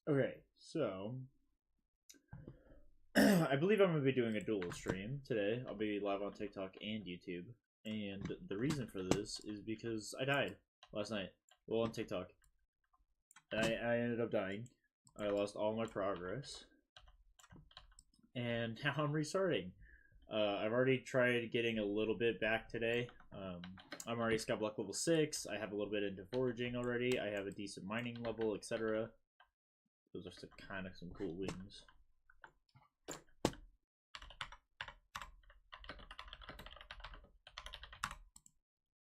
Okay, so I believe I'm gonna be doing a dual stream today. I'll be live on TikTok and YouTube, and the reason for this is because I died last night. Well, on TikTok, I ended up dying. I lost all my progress, and now I'm restarting. I've already tried getting a little bit back today. I'm already skyblock level 6. I have a little bit into foraging already. I have a decent mining level, etc. Those are kind of some cool wings.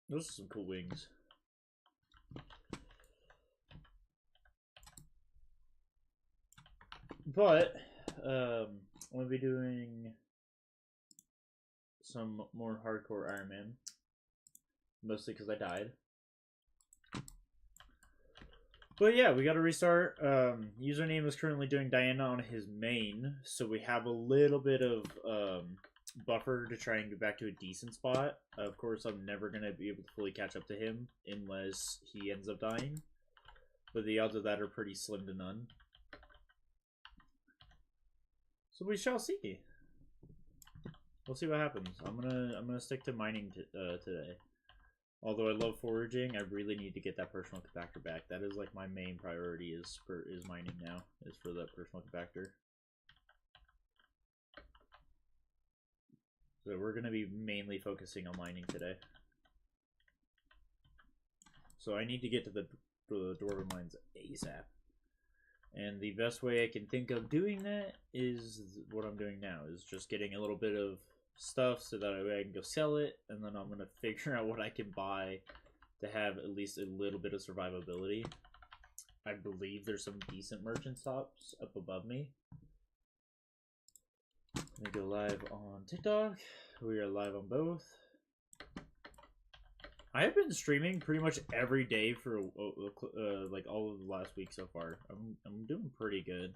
Those are some cool wings. But I'm gonna be doing some more hardcore Ironman, mostly because I died. But yeah, we got to restart. Username is currently doing Diana on his main, so we have a little bit of buffer to try and get back to a decent spot. Of course, I'm never going to be able to fully catch up to him unless he ends up dying. But the odds of that are pretty slim to none. So we shall see. We'll see what happens. I'm gonna stick to mining today. Although I love foraging, I really need to get that personal compactor back. That is like my main priority is mining now. Is for that personal compactor. So we're gonna be mainly focusing on mining today. So I need to get to the dwarven mines ASAP. And the best way I can think of doing that is what I'm doing now, is just getting a little bit of stuff so that I can go sell it, and then I'm going to figure out what I can buy to have at least a little bit of survivability. I believe there's some decent merchant stops up above me. Let me go live on TikTok. We are live on both. I have been streaming pretty much every day for like all of the last week so far. I'm doing pretty good.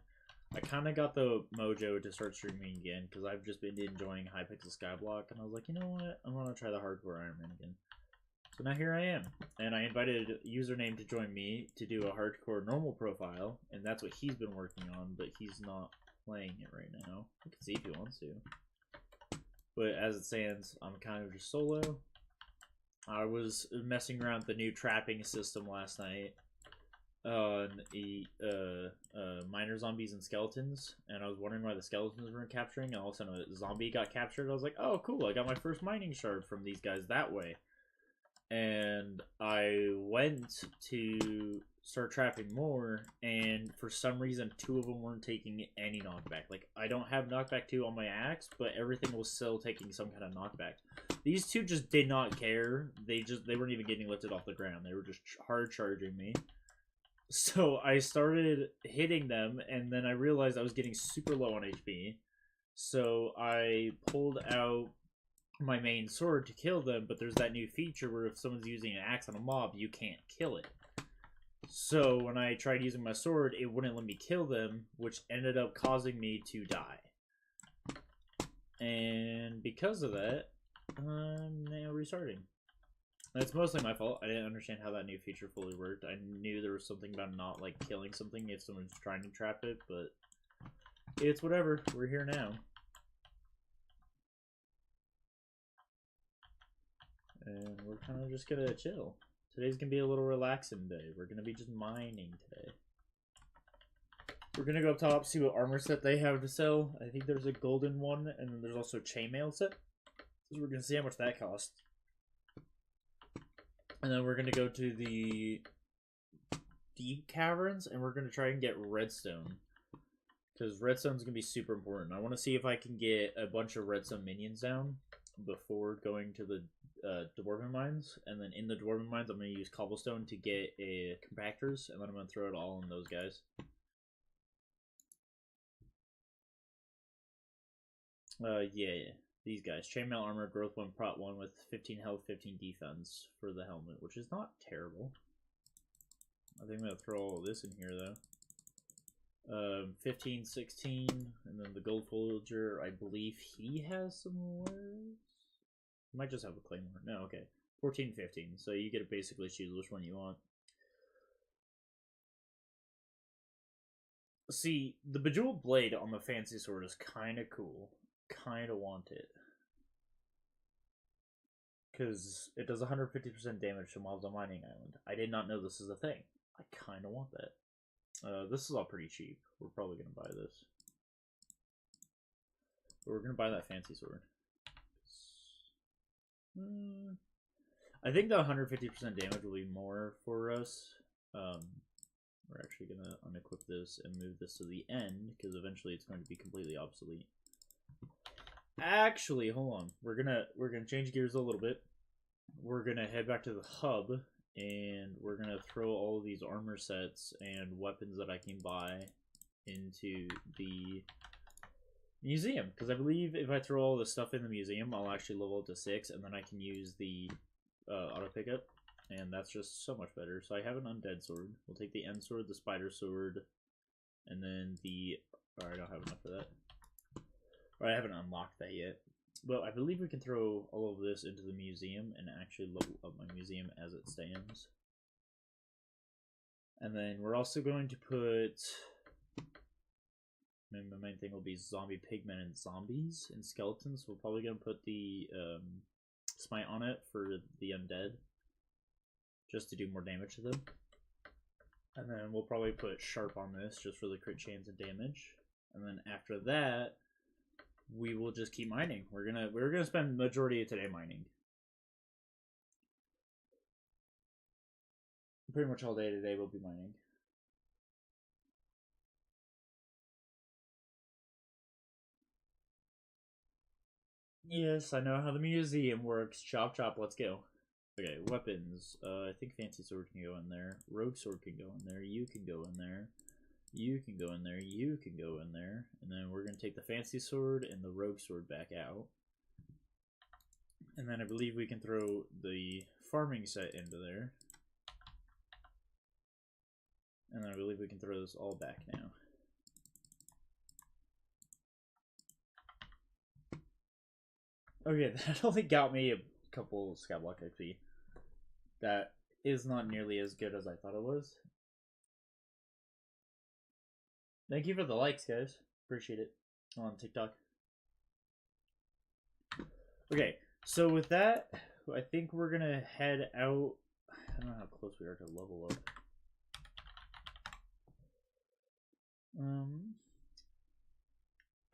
I kind of got the mojo to start streaming again because I've just been enjoying Hypixel skyblock, and I was like, you know what, I'm gonna try the hardcore Ironman again. So now here I am, and I invited username to join me to do a hardcore normal profile, and that's what he's been working on, but he's not playing it right now. You can see if he wants to, but as it stands, I'm kind of just solo. I was messing around with the new trapping system last night on miner zombies and skeletons, and I was wondering why the skeletons weren't capturing, and all of a sudden a zombie got captured. I was like, oh cool, I got my first mining shard from these guys that way. And I went to start trapping more, and for some reason 2 of them weren't taking any knockback. Like, I don't have knockback 2 on my axe, but everything was still taking some kind of knockback. These 2 just did not care. They weren't even getting lifted off the ground. They were just hard charging me. So I started hitting them, and then I realized I was getting super low on HP. So I pulled out my main sword to kill them, but there's that new feature where if someone's using an axe on a mob, you can't kill it. So when I tried using my sword, it wouldn't let me kill them, which ended up causing me to die. And because of that, I'm now restarting. That's mostly my fault. I didn't understand how that new feature fully worked. I knew there was something about not like killing something if someone's trying to trap it, but it's whatever. We're here now. And we're kind of just gonna chill. Today's gonna be a little relaxing day. We're gonna be just mining today. We're gonna go up top, see what armor set they have to sell. I think there's a golden one, and then there's also a chainmail set. So we're gonna see how much that costs. And then we're gonna go to the deep caverns, and we're gonna try and get redstone. Because redstone's gonna be super important. I want to see if I can get a bunch of redstone minions down before going to the dwarven mines, and then in the dwarven mines I'm going to use cobblestone to get compactors, and then I'm going to throw it all in those guys. Yeah, these guys. Chainmail armor, growth 1, prot 1 with 15 health, 15 defense for the helmet, which is not terrible. I think I'm going to throw all of this in here though. 15, 16, and then the gold forager, I believe he has some more. Might just have a claymore. No, okay. 14, 15. So you get to basically choose which one you want. See, the Bejeweled Blade on the Fancy Sword is kind of cool. Kind of want it. Because it does 150% damage to mobs on Mining Island. I did not know this is a thing. I kind of want that. This is all pretty cheap. We're probably going to buy this. But we're going to buy that Fancy Sword. I think the 150% damage will be more for us. We're actually going to unequip this and move this to the end, because eventually it's going to be completely obsolete. Actually, hold on. We're gonna change gears a little bit. We're gonna head back to the hub, and we're gonna throw all of these armor sets and weapons that I can buy into the museum, because I believe if I throw all this stuff in the museum, I'll actually level up to 6, and then I can use the auto pickup, and that's just so much better. So I have an undead sword. We'll take the end sword, the spider sword, and then the... Oh, I don't have enough for that. I haven't unlocked that yet. But I believe we can throw all of this into the museum and actually level up my museum as it stands. And then we're also going to put... My main thing will be zombie pigmen and zombies and skeletons. We're probably going to put the smite on it for the undead, just to do more damage to them. And then we'll probably put sharp on this just for the crit chance and damage. And then after that, we will just keep mining. We're gonna spend the majority of today mining. Pretty much all day today we'll be mining. Yes, I know how the museum works. Chop chop, let's go. Okay, weapons. I think Fancy Sword can go in there. Rogue Sword can go in there. You can go in there. You can go in there, you can go in there, and then we're going to take the Fancy Sword and the Rogue Sword back out. And then I believe we can throw the farming set into there. And then I believe we can throw this all back now. Okay, that only got me a couple skyblock XP. That is not nearly as good as I thought it was. Thank you for the likes, guys. Appreciate it. On TikTok. Okay, so with that, I think we're gonna head out. I don't know how close we are to level up.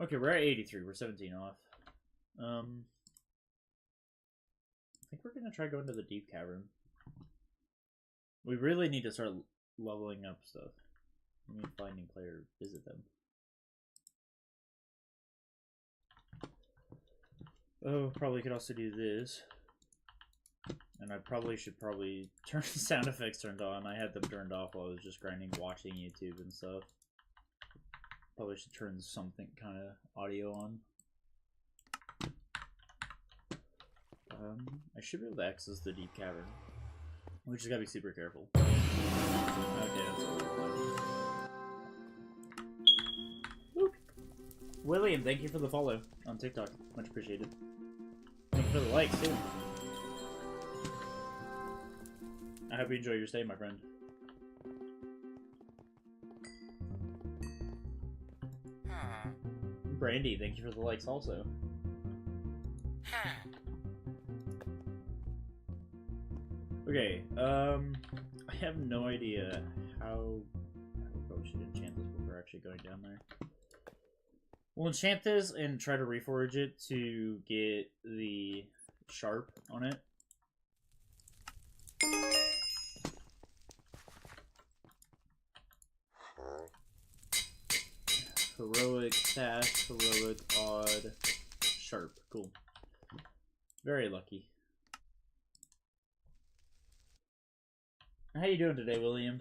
Okay, we're at 83. We're 17 off. I think we're gonna try going to the deep cavern. We really need to start leveling up stuff. We need finding player, visit them. Oh, probably could also do this. And I probably should turn the sound effects turned on. I had them turned off while I was just grinding, watching YouTube and stuff. Probably should turn something kind of audio on. I should be able to access the deep cavern. We just gotta be super careful. Okay, that's all. William, thank you for the follow on TikTok. Much appreciated. Thank you for the likes, too. I hope you enjoy your stay, my friend. Brandy, thank you for the likes also. Okay, I have no idea how... I probably should enchant this before actually going down there. We'll enchant this and try to reforge it to get the sharp on it. Heroic, fast, heroic, odd, sharp. Cool. Very lucky. How you doing today, William?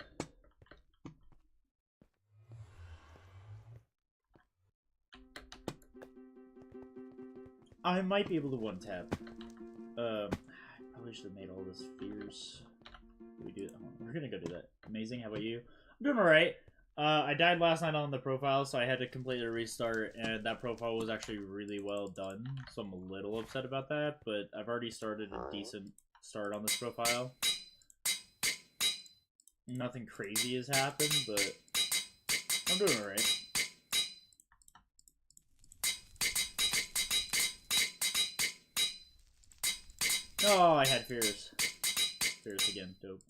I might be able to one-tap. I probably should have made all this fierce. We do that. We're gonna go do that. Amazing. How about you? I'm doing alright. I died last night on the profile, so I had to completely restart, and that profile was actually really well done, so I'm a little upset about that, but I've already started a decent start on this profile. Nothing crazy has happened, but I'm doing alright. Oh, I had fears. Fierce again, dope.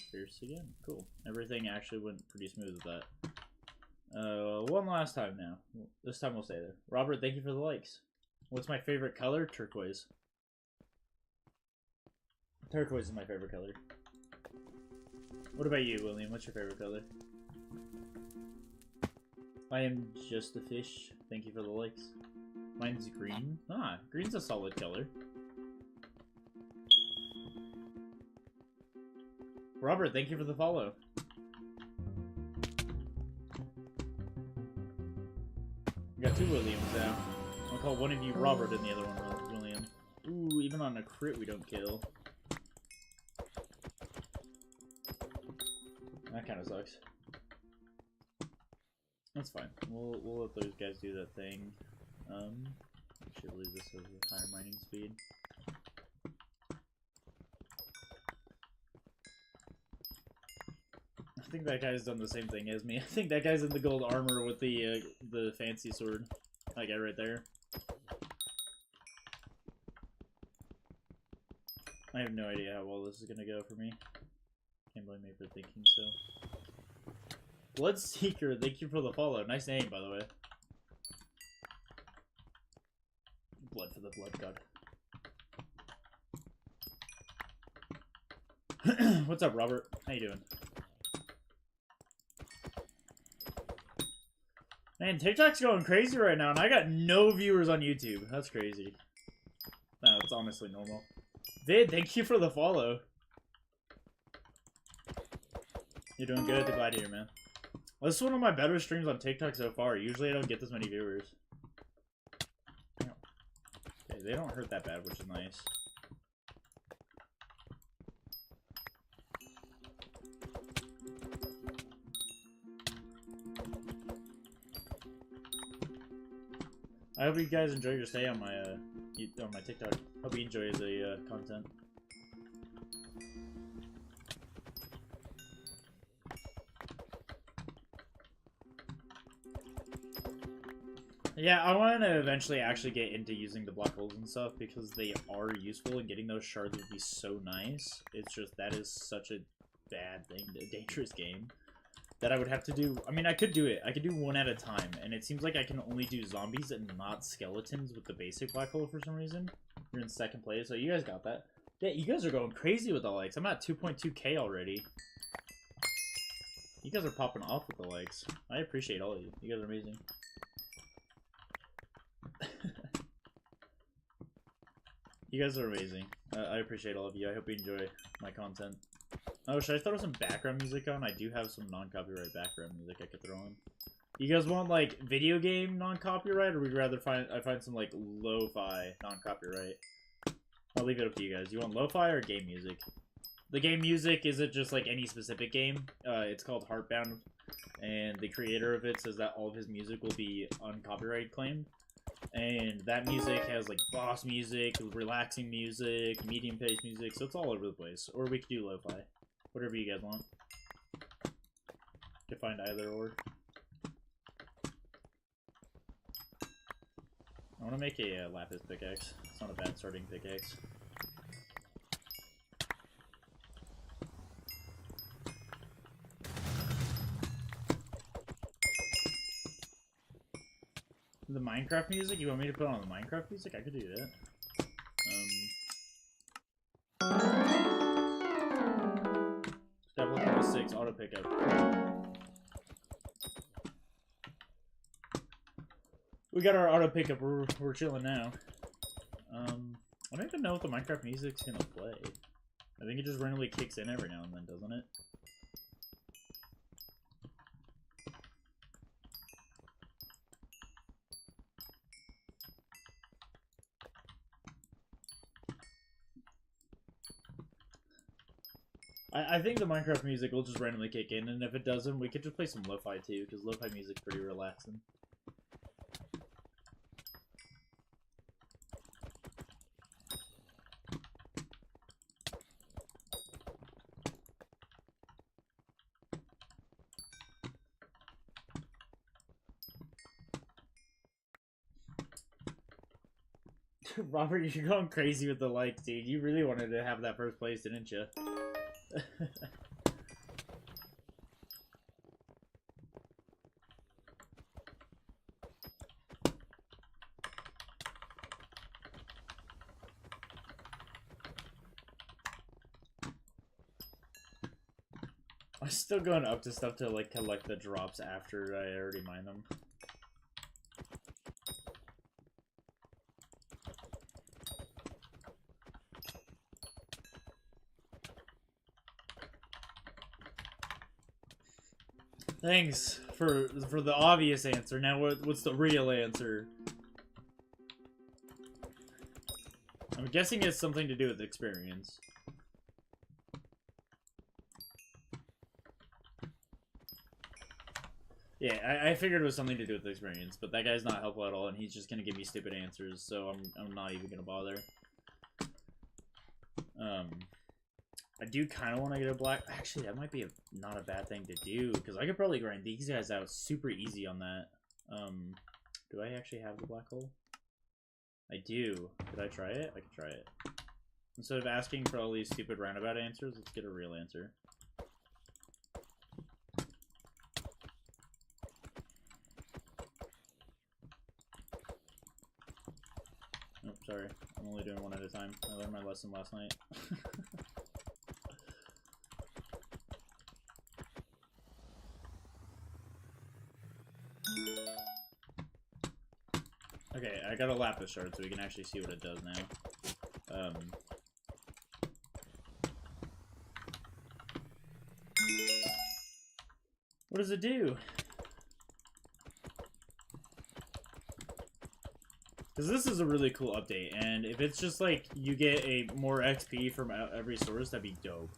Fierce again, cool. Everything actually went pretty smooth with that. One last time now. This time we'll stay there. Robert, thank you for the likes. What's my favorite color? Turquoise. Turquoise is my favorite color. What about you, William? What's your favorite color? I am just a fish. Thank you for the likes. Mine's green. Ah, green's a solid color. Robert, thank you for the follow. We got 2 Williams now. I'll call one of you Robert and the other one William. Ooh, even on a crit we don't kill. That kind of sucks. That's fine. We'll let those guys do that thing. I should leave this as a higher mining speed. I think that guy's done the same thing as me. I think that guy's in the gold armor with the fancy sword. That guy right there. I have no idea how well this is gonna go for me. Can't blame me for thinking so. Bloodseeker, thank you for the follow. Nice name, by the way. Blood for the blood god. What's up, Robert? How you doing? Man, TikTok's going crazy right now, and I got no viewers on YouTube. That's crazy. No, it's honestly normal. Vid, thank you for the follow. You're doing good at the Gladiator, man. Well, this is one of my better streams on TikTok so far. Usually I don't get this many viewers. Okay, they don't hurt that bad, which is nice. I hope you guys enjoy your stay on my TikTok. Hope you enjoy the content. Yeah, I want to eventually actually get into using the black holes and stuff because they are useful and getting those shards would be so nice. It's just that is such a bad thing, a dangerous game, that I would have to do. I mean, I could do it. I could do one at a time, and it seems like I can only do zombies and not skeletons with the basic black hole for some reason. You're in second place, so you guys got that. Yeah, you guys are going crazy with the likes. I'm at 2.2k already. You guys are popping off with the likes. I appreciate all of you. You guys are amazing. You guys are amazing. I appreciate all of you. I hope you enjoy my content. Oh, should I throw some background music on? I do have some non-copyright background music I could throw on. You guys want, like, video game non-copyright, or would you rather I find some, like, lo-fi non-copyright? I'll leave it up to you guys. You want lo-fi or game music? The game music isn't just, like, any specific game. It's called Heartbound, and the creator of it says that all of his music will be uncopyright claimed. And that music has, like, boss music, relaxing music, medium-paced music, so it's all over the place. Or we could do lo-fi. Whatever you guys want. You can find either or. I want to make a lapis pickaxe. It's not a bad starting pickaxe. The Minecraft music? You want me to put on the Minecraft music? I could do that. Step level 6, auto pickup. We got our auto pickup. We're chilling now. I don't even know what the Minecraft music's gonna play. I think it just randomly kicks in every now and then, doesn't it? I think the Minecraft music will just randomly kick in, and if it doesn't, we could just play some lo-fi too, because lo-fi music's pretty relaxing. Robert, you're going crazy with the likes, dude. You really wanted to have that first place, didn't you? I'm still going up to stuff to, like, collect the drops after I already mine them. Thanks for the obvious answer. Now what's the real answer? I'm guessing it's something to do with experience. Yeah, I figured it was something to do with experience, but that guy's not helpful at all, and he's just gonna give me stupid answers, so I'm not even gonna bother. I do kind of want to get a black... Actually, that might be not a bad thing to do, because I could probably grind these guys out super easy on that. Do I actually have the black hole? I do. Could I try it? I could try it. Instead of asking for all these stupid roundabout answers, let's get a real answer. Oh, sorry. I'm only doing one at a time. I learned my lesson last night. Okay, I got a lapis shard so we can actually see what it does now. What does it do? Because this is a really cool update, and if it's just like you get a more XP from every source, that'd be dope.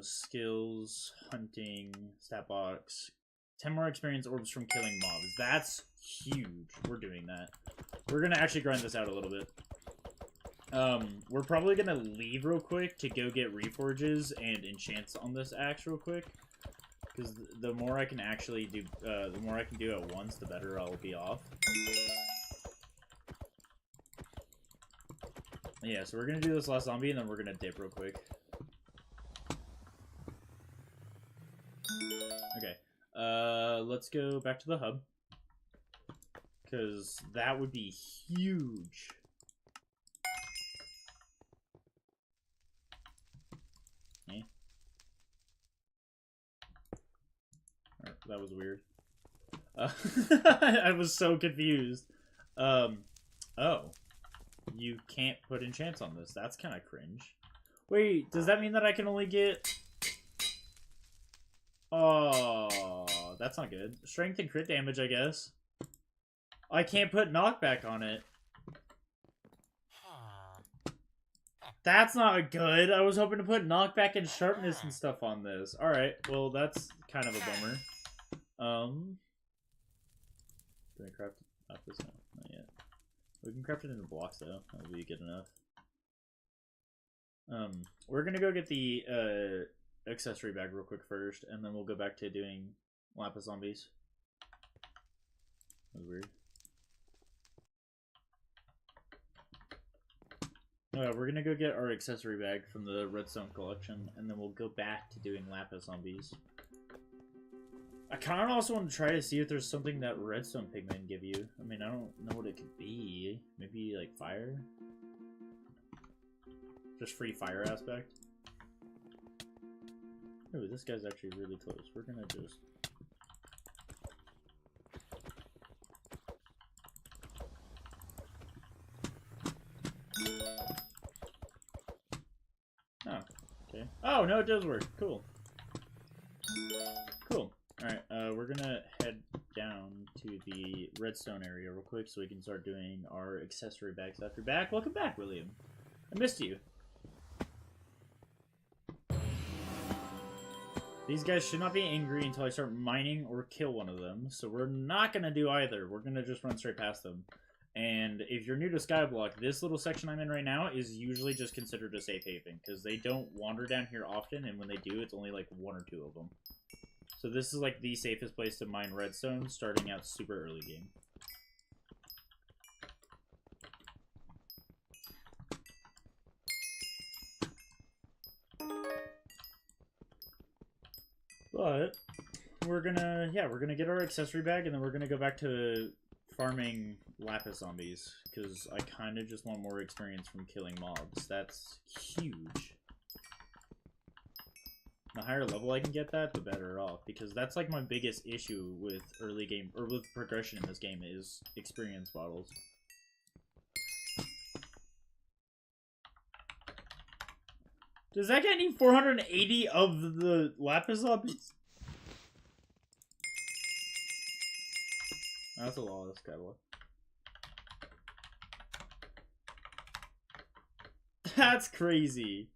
Skills, hunting, stat box, 10 more experience orbs from killing mobs. That's huge. We're doing that. We're gonna actually grind this out a little bit. We're probably gonna leave real quick to go get reforges and enchants on this axe real quick. Because the more I can actually do, the more I can do at once, the better I'll be off. Yeah, so we're gonna do this last zombie, and then we're gonna dip real quick. Okay. Let's go back to the hub. Because that would be huge. Eh? That was weird. I was so confused. Oh. You can't put enchants on this. That's kind of cringe. Wait, does that mean that I can only get... Oh, that's not good. Strength and crit damage, I guess. I can't put knockback on it. That's not good. I was hoping to put knockback and sharpness and stuff on this. Alright, well, that's kind of a bummer. Can I craft this? No, not yet. We can craft it into blocks, though. That'll be good enough. We're gonna go get the, accessory bag real quick first, and then we'll go back to doing lapis zombies. That was weird. We're gonna go get our accessory bag from the redstone collection, and then we'll go back to doing lapis zombies. I kind of also want to try to see if there's something that redstone pigmen give you. I mean, I don't know what it could be. Maybe, like, fire? Just free fire aspect? Oh, this guy's actually really close. We're gonna just... Oh, okay. Oh, no, it does work. Cool. Cool. Alright, we're gonna head down to the redstone area real quick so we can start doing our accessory bags after back. Welcome back, William. I missed you. These guys should not be angry until I start mining or kill one of them, so we're not gonna do either. We're gonna just run straight past them. And if you're new to skyblock, this little section I'm in right now is usually just considered a safe haven, because they don't wander down here often, and when they do, it's only like 1 or 2 of them. So this is like the safest place to mine redstone, starting out super early game. But we're gonna get our accessory bag, and then we're gonna go back to farming lapis zombies, because I kind of just want more experience from killing mobs. That's huge. The higher level I can get that, the better off, because that's like my biggest issue with early game, or with progression in this game, is experience bottles. Does that get me 480 of the lapis zombies? That's a lot of skyblock. That's crazy.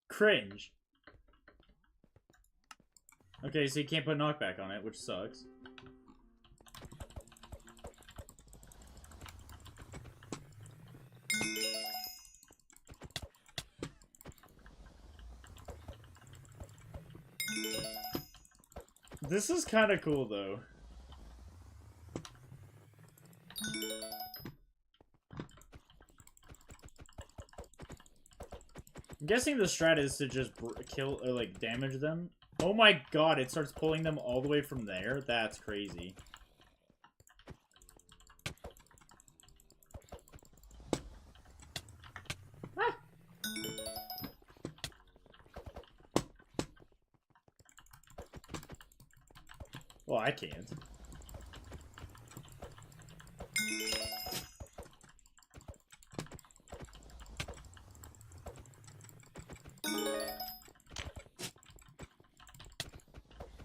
Cringe. Okay, so you can't put knockback on it, which sucks. This is kind of cool, though. I'm guessing the strat is to just kill or like damage them. Oh my god, it starts pulling them all the way from there? That's crazy. Ah! Well, I can't.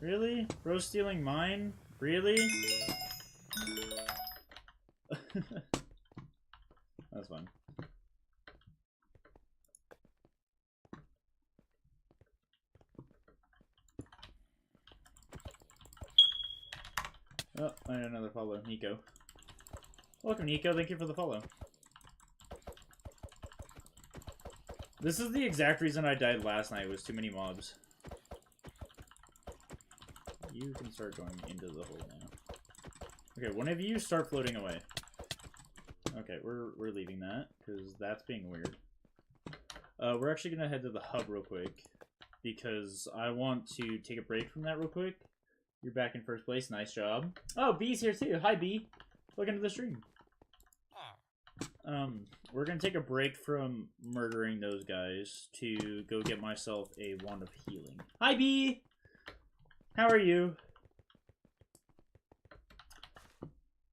Really? Bro stealing mine? Really? That's fun. Oh, I had another follow. Nico. Welcome, Nico. Thank you for the follow. This is the exact reason I died last night, was too many mobs. You can start going into the hole now. Okay, one of you start floating away. Okay, we're leaving that, because that's being weird. We're actually going to head to the hub real quick, because I want to take a break from that real quick. You're back in first place. Nice job. Oh, B's here too. Hi, B. Welcome to the stream. We're going to take a break from murdering those guys to go get myself a wand of healing. Hi, B! How are you?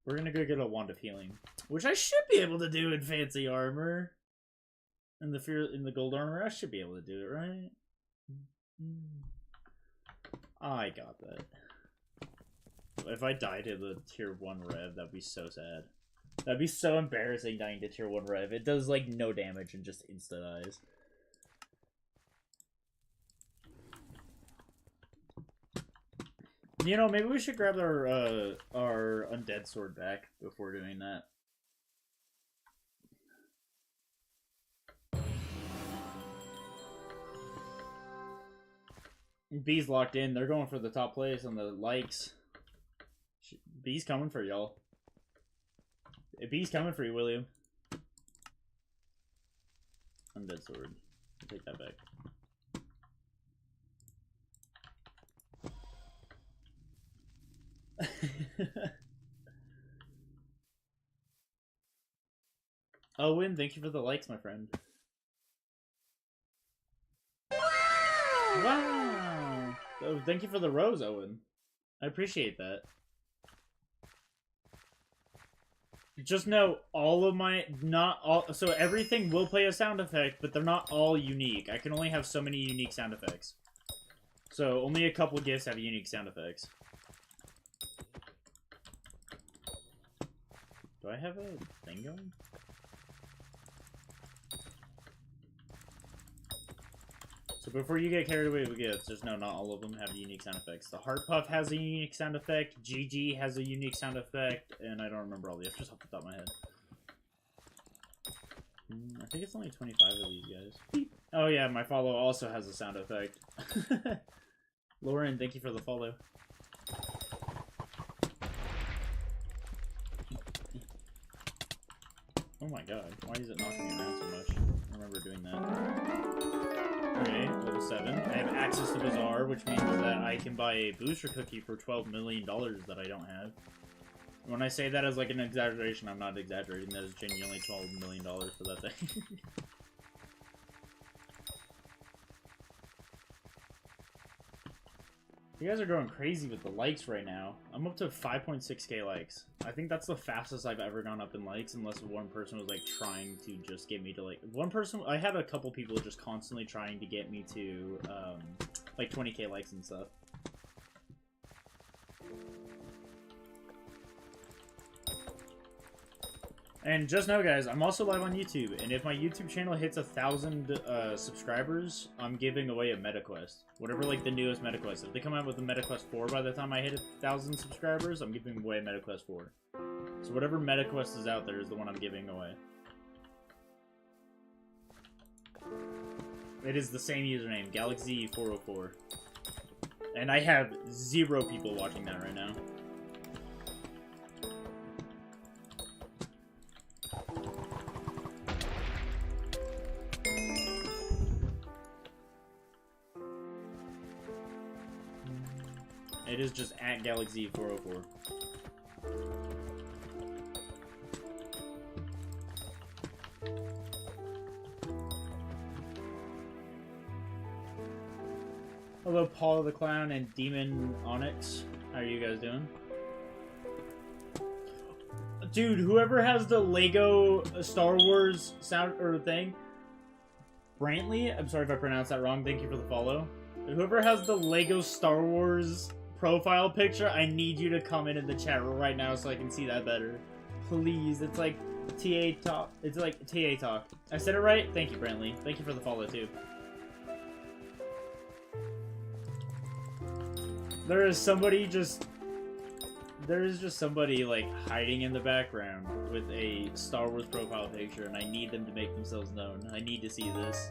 We're gonna go get a wand of healing, which I should be able to do in fancy armor. In the gold armor, I should be able to do it, right? I got that. If I die to the tier 1 rev, that'd be so sad. That'd be so embarrassing dying to tier 1 rev. It does like no damage and just insta dies. You know, maybe we should grab our undead sword back before doing that. B's locked in. They're going for the top place on the likes. B's coming for y'all. B's coming for you, William. Undead sword. I'll take that back. Owen, thank you for the likes, my friend. Wow! Oh, thank you for the rose, Owen. I appreciate that. Just know, all of my... Not all... So everything will play a sound effect, but they're not all unique. I can only have so many unique sound effects. So only a couple gifts have unique sound effects. Do I have a thing going? So before you get carried away with gifts, just know not all of them have unique sound effects. The Heart Puff has a unique sound effect, GG has a unique sound effect, and I don't remember all the others off the top of my head. I think it's only 25 of these guys. Oh yeah, my follow also has a sound effect. Lauren, thank you for the follow. Oh my god, why is it knocking me around so much? I remember doing that. Okay, level 7. I have access to Bazaar, which means that I can buy a booster cookie for $12 million that I don't have. When I say that as like an exaggeration, I'm not exaggerating. That is genuinely $12 million for that thing. You guys are going crazy with the likes right now. I'm up to 5.6k likes. I think that's the fastest I've ever gone up in likes, unless one person was like trying to just get me to like... One person... I had a couple people just constantly trying to get me to like 20k likes and stuff. And just know, guys, I'm also live on YouTube, and if my YouTube channel hits 1,000 subscribers, I'm giving away a MetaQuest. Whatever, like, the newest MetaQuest. If they come out with a MetaQuest 4 by the time I hit 1,000 subscribers, I'm giving away a MetaQuest 4. So whatever MetaQuest is out there is the one I'm giving away. It is the same username, Galaxz404. And I have 0 people watching that right now. It is just at Galaxz404. Hello, Paul the Clown and Demon Onyx. How are you guys doing? Dude, whoever has the Lego Star Wars sound or thing, Brantley, I'm sorry if I pronounced that wrong. Thank you for the follow. Whoever has the Lego Star Wars profile picture, I need you to comment in the chat right now so I can see that better. Please, it's like TA talk. It's like TA talk. I said it right? Thank you, Brantley. Thank you for the follow, too. There is just somebody, like, hiding in the background with a Star Wars profile picture, and I need them to make themselves known. I need to see this.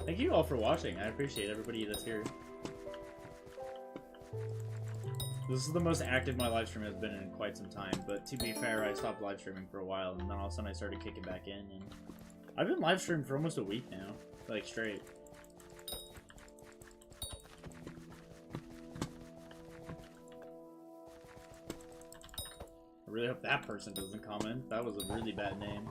Thank you all for watching. I appreciate everybody that's here. This is the most active my live stream has been in quite some time, but to be fair, I stopped live streaming for a while, and then all of a sudden I started kicking back in, and I've been live streaming for almost a week now, like straight. I really hope that person doesn't comment. That was a really bad name.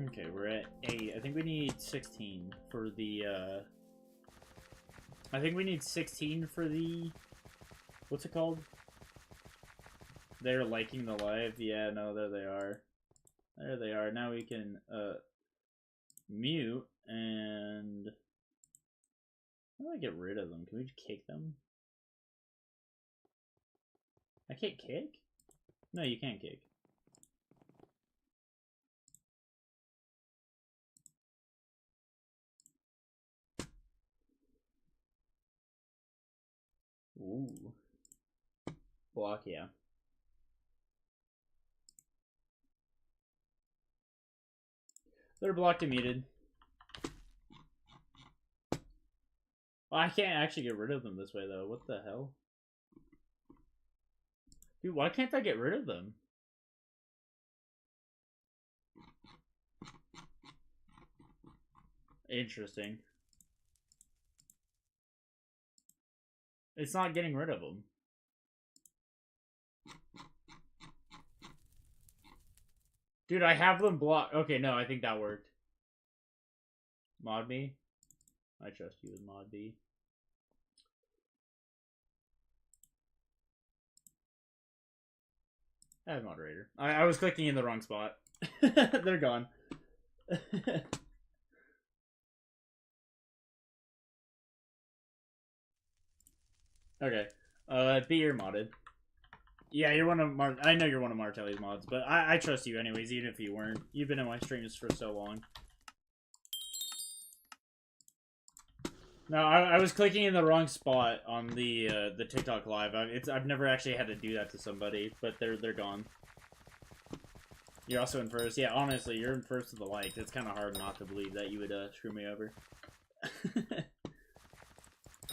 Okay, we're at 8. I think we need 16 for the, I think we need 16 for the... What's it called? They're liking the live? Yeah, no, there they are. There they are. Now we can, mute, and... How do I get rid of them? Can we just kick them? I can't kick? No, you can't kick. Ooh. Block, yeah. They're blocked and muted. Well, I can't actually get rid of them this way, though. What the hell? Dude, why can't I get rid of them? Interesting. It's not getting rid of them. Dude, I have them blocked. Okay, no, I think that worked. Mod me? I trust you with Mod B. Add moderator. I was clicking in the wrong spot. They're gone. Okay. B, you're modded. Yeah, you're one of I know you're one of Martelli's mods, but I trust you anyways, even if you weren't. You've been in my streams for so long. No, I was clicking in the wrong spot on the TikTok live. I've never actually had to do that to somebody, but they're gone. You're also in first. Yeah, honestly, you're in first with the likes. It's kind of hard not to believe that you would screw me over.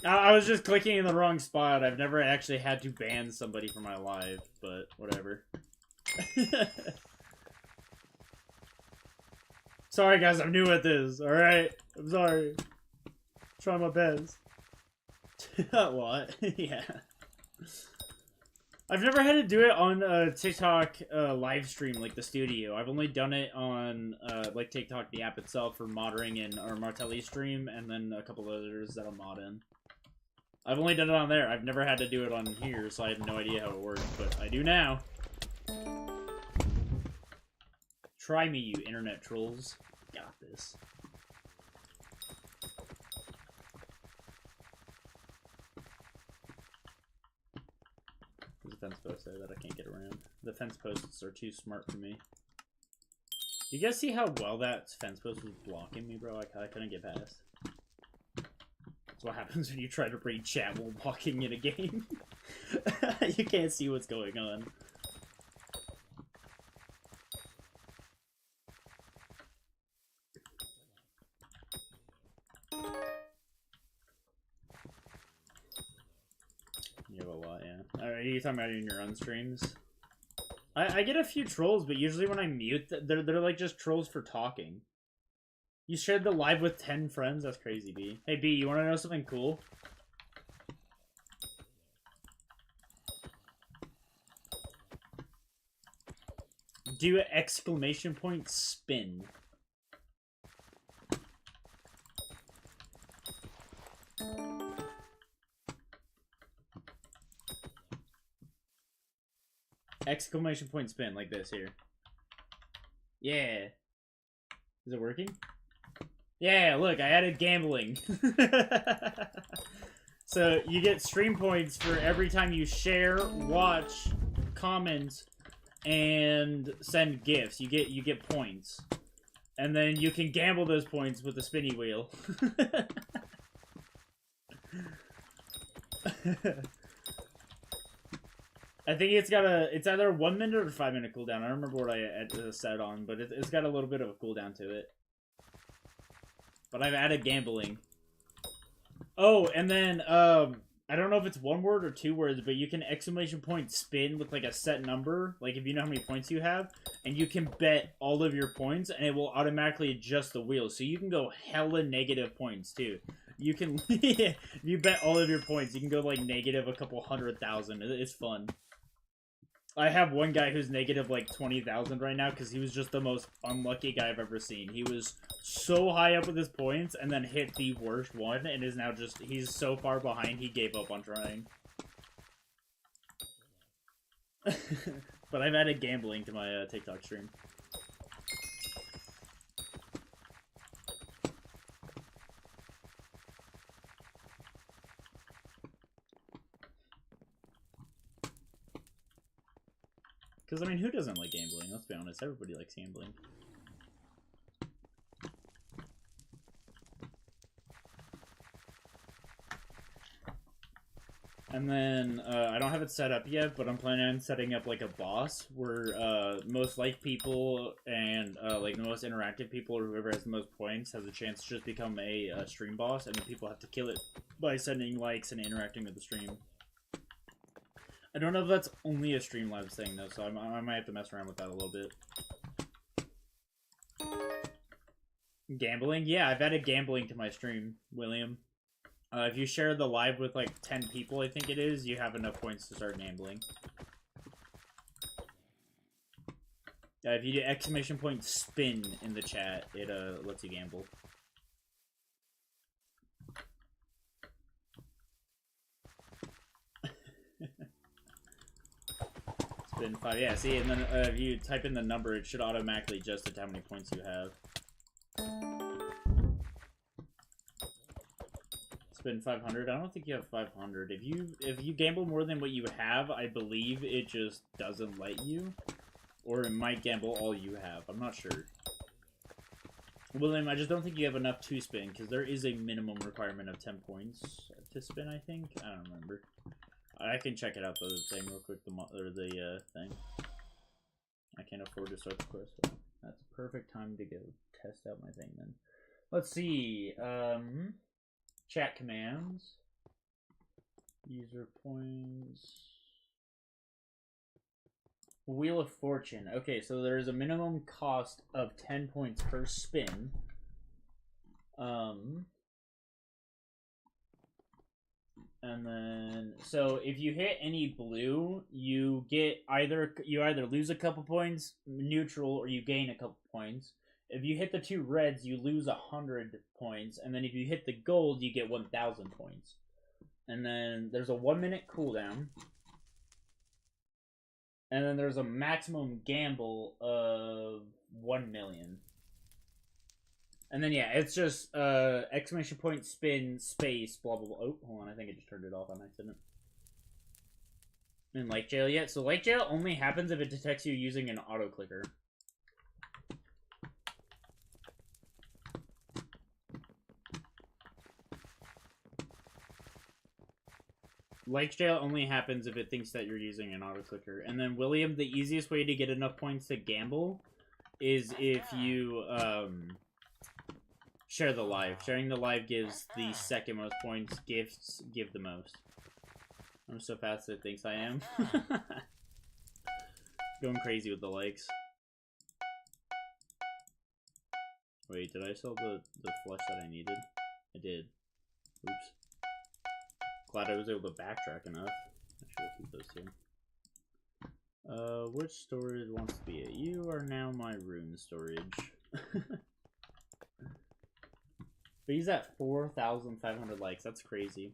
I was just clicking in the wrong spot. I've never actually had to ban somebody from my live, but whatever. Sorry, guys, I'm new at this. All right, I'm sorry. Try my best. What? Yeah. I've never had to do it on a TikTok live stream like the studio. I've only done it on like TikTok, the app itself, for modding in our Martelli stream, and then a couple others that I'm modding. I've only done it on there. I've never had to do it on here, so I have no idea how it works, but I do now. Try me, you internet trolls. Got this. There's a fence post there that I can't get around. The fence posts are too smart for me. Do you guys see how well that fence post was blocking me, bro? I couldn't get past. That's what happens when you try to read chat while walking in a game. You can't see what's going on. You have a lot, yeah. Are you talking about in your own streams? I get a few trolls, but usually when I mute, they're like just trolls for talking. You shared the live with 10 friends? That's crazy, B. Hey, B, you want to know something cool? Do an exclamation point spin. Exclamation point spin, like this here. Yeah. Is it working? Yeah, look, I added gambling. So you get stream points for every time you share, watch, comment, and send gifts. You get points. And then you can gamble those points with the spinny wheel. I think it's either a 1 minute or 5 minute cooldown. I don't remember what I set on, but it's got a little bit of a cooldown to it. But I've added gambling. Oh, and then, I don't know if it's 1 word or 2 words, but you can exclamation point spin with like a set number, like if you know how many points you have, and you can bet all of your points, and it will automatically adjust the wheel. So you can go hella negative points too. You can, if you bet all of your points, you can go like negative a couple 100,000. It's fun. I have one guy who's negative like 20,000 right now because he was just the most unlucky guy I've ever seen. He was so high up with his points and then hit the worst one and is now just, he's so far behind he gave up on trying. But I've added gambling to my TikTok stream. Because, I mean, who doesn't like gambling? Let's be honest, everybody likes gambling. And then, I don't have it set up yet, but I'm planning on setting up, like, a boss where, most like people and, like, the most interactive people or whoever has the most points has a chance to just become a stream boss, and then people have to kill it by sending likes and interacting with the stream. I don't know if that's only a Streamlabs thing, though, so I might have to mess around with that a little bit. Gambling? Yeah, I've added gambling to my stream, William. If you share the live with, like, 10 people, I think it is, you have enough points to start gambling. If you do exclamation point spin in the chat, it lets you gamble. Spin 5, yeah, see, and then if you type in the number, it should automatically adjust it to how many points you have. Spin 500, I don't think you have 500. If you gamble more than what you have, I believe it just doesn't let you. Or it might gamble all you have, I'm not sure. William, I just don't think you have enough to spin, because there is a minimum requirement of 10 points to spin, I think. I don't remember. I can check it out, the thing, real quick, the thing. I can't afford to start the quest, so that's a perfect time to go test out my thing, then. Let's see, chat commands. User points. Wheel of Fortune. Okay, so there's a minimum cost of 10 points per spin. And then, so if you hit any blue, you get either lose a couple points, neutral, or you gain a couple points. If you hit the two reds, you lose 100 points, and then if you hit the gold, you get 1,000 points. And then there's a 1-minute cooldown. And then there's a maximum gamble of 1 million. And then, yeah, it's just exclamation point, spin, space, blah, blah, blah. Oh, hold on. I think I just turned it off on accident. In Lake Jail yet? So Lake Jail only happens if it detects you using an auto clicker. Lake Jail only happens if it thinks that you're using an auto clicker. And then, William, the easiest way to get enough points to gamble is if you share the live. Sharing the live gives the second most points. Gifts give the most. I'm so fast that it thinks I am. Going crazy with the likes. Wait, did I sell the flesh that I needed? I did. Oops. Glad I was able to backtrack enough. Actually, we'll keep those two. Which storage wants to be it? You are now my rune storage. But he's at 4,500 likes. That's crazy.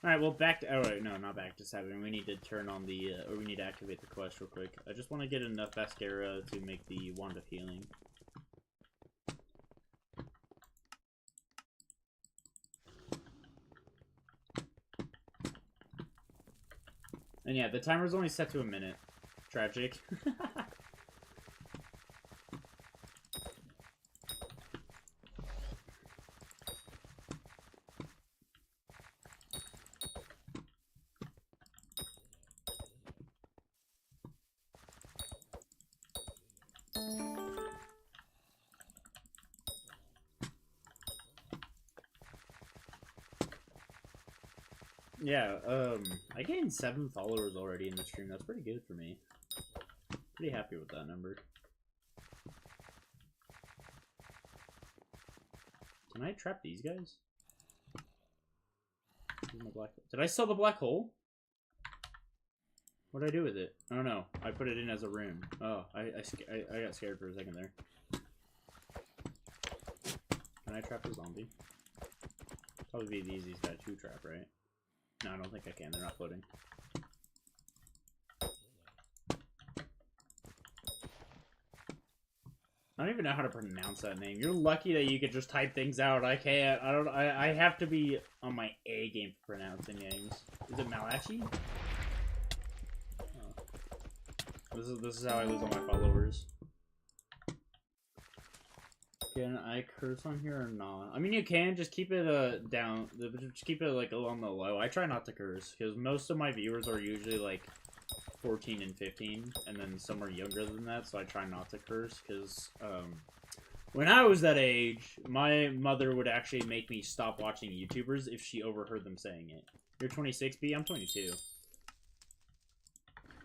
Alright, well, back to... Oh, wait, no, not back to 7. We need to turn on the... or we need to activate the quest real quick. I just want to get enough mascara to make the Wand of Healing. And yeah, the timer's only set to a minute. Tragic. Yeah, I gained 7 followers already in the stream. That's pretty good for me. Pretty happy with that number. Can I trap these guys? Did I sell the black hole? What did I do with it? I don't know. I put it in as a room. Oh, I got scared for a second there. Can I trap a zombie? Probably be the easiest guy to trap, right? No, I don't think I can. They're not floating. I don't even know how to pronounce that name. You're lucky that you could just type things out. I can't. I have to be on my A game for pronouncing names. Is it Malachi? Oh. This is how I lose all my followers. Can I curse on here or not? I mean, you can. Just keep it down. Just keep it like on the low. I try not to curse because most of my viewers are usually like 14 and 15, and then some are younger than that. So I try not to curse because when I was that age, my mother would actually make me stop watching YouTubers if she overheard them saying it. You're 26B. I'm 22.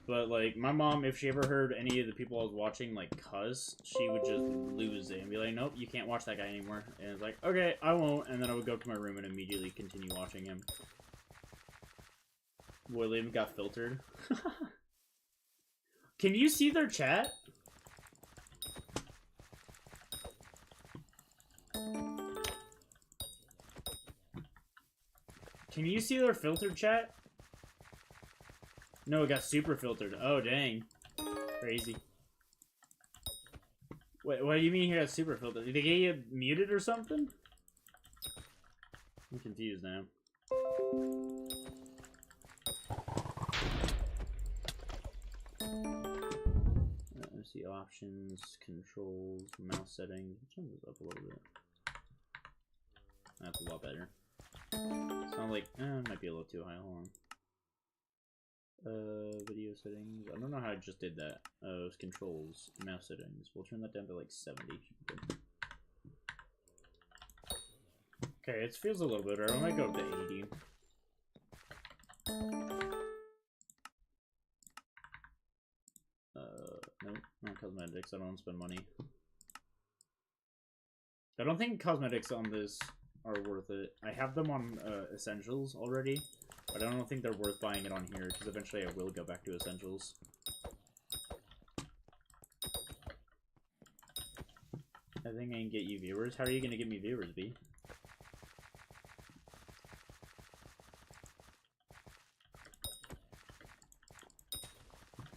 But, like, my mom, if she ever heard any of the people I was watching, like, cuss, she would just lose it and be like, nope, you can't watch that guy anymore. And it's like, okay, I won't. And then I would go to my room and immediately continue watching him. William got filtered. Can you see their chat? Can you see their filtered chat? No, it got super filtered. Oh, dang. Crazy. Wait, what do you mean here got super filtered? Did they get you muted or something? I'm confused now. see options, controls, mouse settings. Turn this up a little bit. That's a lot better. It's not like, it might be a little too high. Hold on. Video settings. I don't know how I just did that. It was controls, mouse settings. We'll turn that down to like 70. Okay, it feels a little better. I might go up to 80. Nope, not cosmetics. I don't want to spend money. I don't think cosmetics on this are worth it. I have them on essentials already, but I don't think they're worth buying it on here because eventually I will go back to essentials. I think I can get you viewers. How are you gonna get me viewers, B?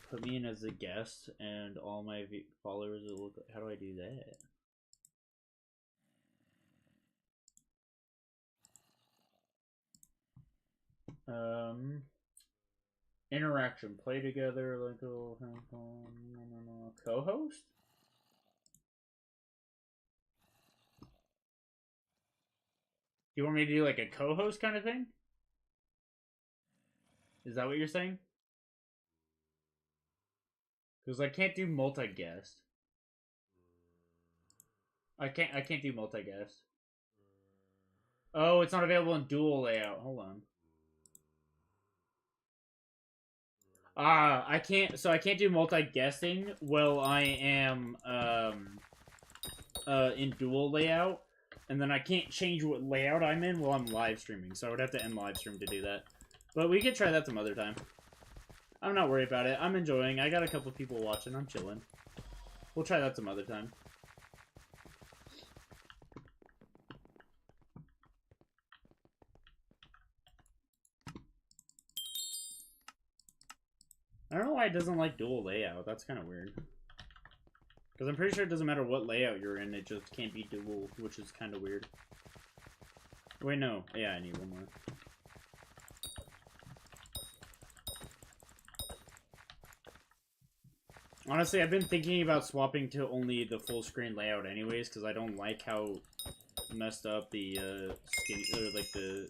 Put me in as a guest, and all my followers will look. How do I do that? Interaction, play together, like a co-host. Do you want me to do like a co-host kind of thing? Is that what you're saying? Because I can't do multi-guest. I can't do multi-guest. Oh, it's not available in dual layout. Hold on. I can't, so I can't do multi-guesting while I am, in dual layout. And then I can't change what layout I'm in while I'm live streaming. So I would have to end live stream to do that. But we could try that some other time. I'm not worried about it. I'm enjoying. I got a couple people watching. I'm chilling. We'll try that some other time. I don't know why it doesn't like dual layout. That's kind of weird. Because I'm pretty sure it doesn't matter what layout you're in. It just can't be dual, which is kind of weird. Wait, no. Yeah, I need one more. Honestly, I've been thinking about swapping to only the full screen layout anyways, because I don't like how messed up the skinny, or like the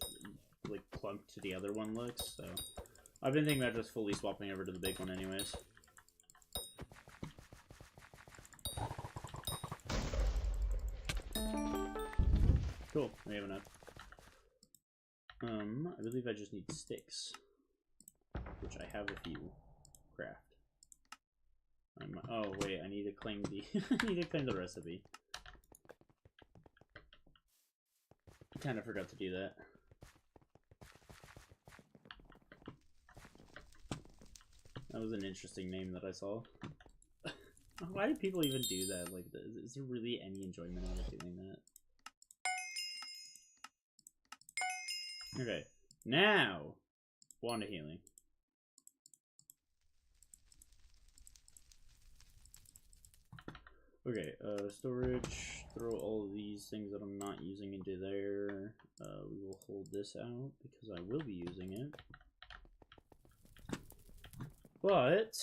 clumped to the other one looks. So I've been thinking about just fully swapping over to the big one anyways. Cool, we have enough. I believe I just need sticks, which I have a few. Craft. Oh wait, I need to claim the I need to claim the recipe. I kind of forgot to do that. That was an interesting name that I saw. Why do people even do that? Like, is there really any enjoyment out of doing that? Okay, now wand of healing. Okay, storage, throw all of these things that I'm not using into there. We will hold this out because I will be using it. But,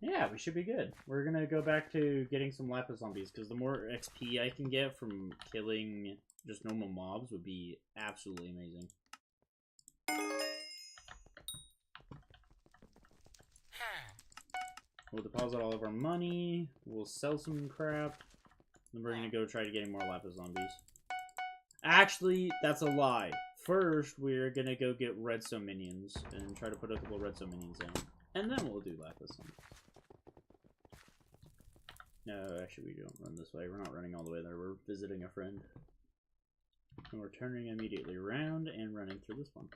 yeah, we should be good. We're gonna go back to getting some lapis zombies because the more XP I can get from killing just normal mobs would be absolutely amazing. We'll deposit all of our money. We'll sell some crap. Then we're gonna go try to get more lapis zombies. Actually, that's a lie. First, we're gonna go get redstone minions and try to put a couple redstone minions down. And then we'll do lapis zombies. No, actually, we don't run this way. We're not running all the way there. We're visiting a friend. And we're turning immediately around and running through this one.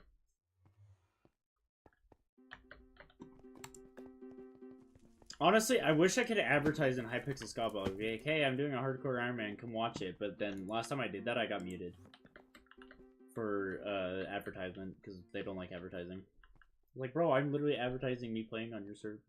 Honestly, I wish I could advertise in Hypixel skyblock. Be like, hey, I'm doing a hardcore Ironman, come watch it. But then last time I did that, I got muted for advertisement because they don't like advertising. Like, bro, I'm literally advertising me playing on your server.